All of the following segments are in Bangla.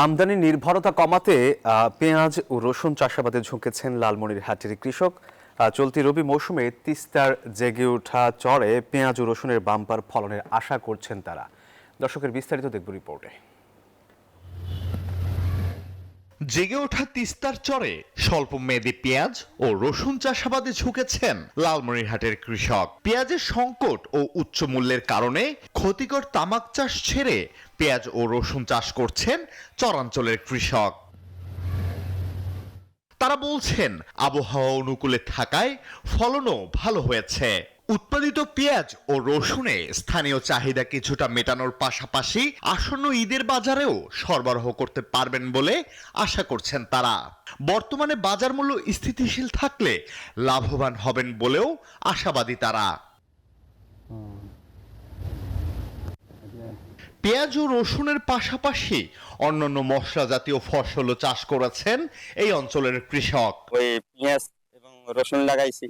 আমদানি নির্ভরতা কমাতে পেঁয়াজ ও রসুন চাষাবাদে ঝুঁকেছেন লালমনিরহাটের কৃষক। চলতি রবি মৌসুমে তিস্তার জেগে ওঠা চরে পেঁয়াজ ও রসুনের বাম্পার ফলনের আশা করছেন তারা। দর্শকের বিস্তারিত দেখব রিপোর্টে। জেগে ওঠা তিস্তার চরে স্বল্প মেয়াদী পেঁয়াজ ও রসুন চাষাবাদে ঝুঁকেছেন লালমনিরহাটের কৃষক। পেঁয়াজের সংকট ও উচ্চ মূল্যের কারণে ক্ষতিকর তামাক চাষ ছেড়ে পেঁয়াজ ও রসুন চাষ করছেন চরাঞ্চলের কৃষক। তারা বলছেন আবহাওয়া অনুকূলে থাকায় ফলনও ভালো হয়েছে। উৎপাদিত পেঁয়াজ ও রসুনে স্থানীয় চাহিদা কিছুটা মেটানোর পাশাপাশি আসন্ন ঈদের বাজারেও সরবরাহ করতে পারবেন বলে আশা করছেন তারা। বর্তমানে বাজার মূল্য স্থিতিশীল থাকলে লাভবান হবেন বলেও আশাবাদী তারা। পেঁয়াজ ও রসুনের পাশাপাশি অন্যান্য মশলা জাতীয় ফসলও চাষ করেছেন এই অঞ্চলের কৃষক। ওই পেঁয়াজ এবং রসুন লাগাইছি,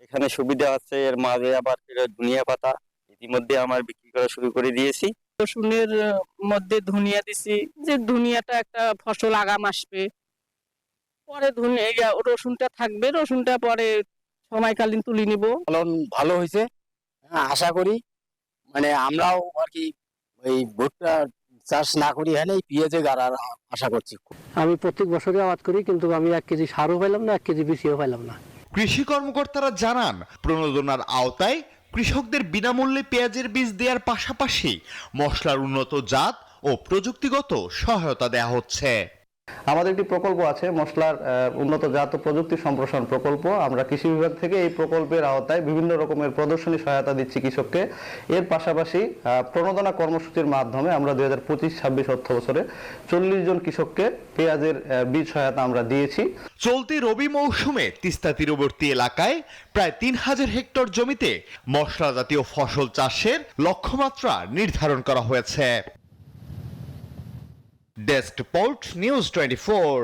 এখানে সুবিধা আছে। এর মাঝে আবার ধনিয়া পাতা ইতিমধ্যে আমার বিক্রি করা শুরু করে দিয়েছি। রসুনের মধ্যে ধনিয়া দিছি, যে ধনিয়াটা একটা ফসল আগাম আসবে, পরে ধনিয়া রসুনটা থাকবে, রসুনটা পরে সময়কালীন তুলে নিব। ফলন ভালো হয়েছে, আশা করি। মানে আমরাও আর কি ওই ভুট্টা চাষ না করি, হ্যাঁ এই পেঁয়াজে গাড়ার আশা করছি। আমি প্রত্যেক বছরই আবাদ করি, কিন্তু আমি 1 কেজি সারও পাইলাম না, 1 কেজি বিচিও পাইলাম না। কৃষি কর্মকর্তারা জানান, প্রণোদনার আওতায় কৃষকদের বিনামূল্যে পেঁয়াজের বীজ দেওয়ার পাশাপাশি মশলার উন্নত জাত ও প্রযুক্তিগত সহায়তা দেওয়া হচ্ছে। আমাদের একটি প্রকল্প আছে, মশলার উন্নত জাত ও প্রযুক্তি সম্প্রসারণ প্রকল্প। আমরা কৃষি বিভাগ থেকে এই প্রকল্পের আওতায় বিভিন্ন রকমের প্রদর্শনী সহায়তা দিচ্ছি কৃষককে। এর পাশাপাশি প্রণোদনা কর্মসূচির মাধ্যমে আমরা 2025-26 অর্থ বছরে 40 জন কৃষককে পেঁয়াজের বীজ সহায়তা আমরা দিয়েছি। চলতি রবি মৌসুমে তিস্তা তীরবর্তী এলাকায় প্রায় 3000 হেক্টর জমিতে মশলা জাতীয় ফসল চাষের লক্ষ্যমাত্রা নির্ধারণ করা হয়েছে। Desk report, news 24।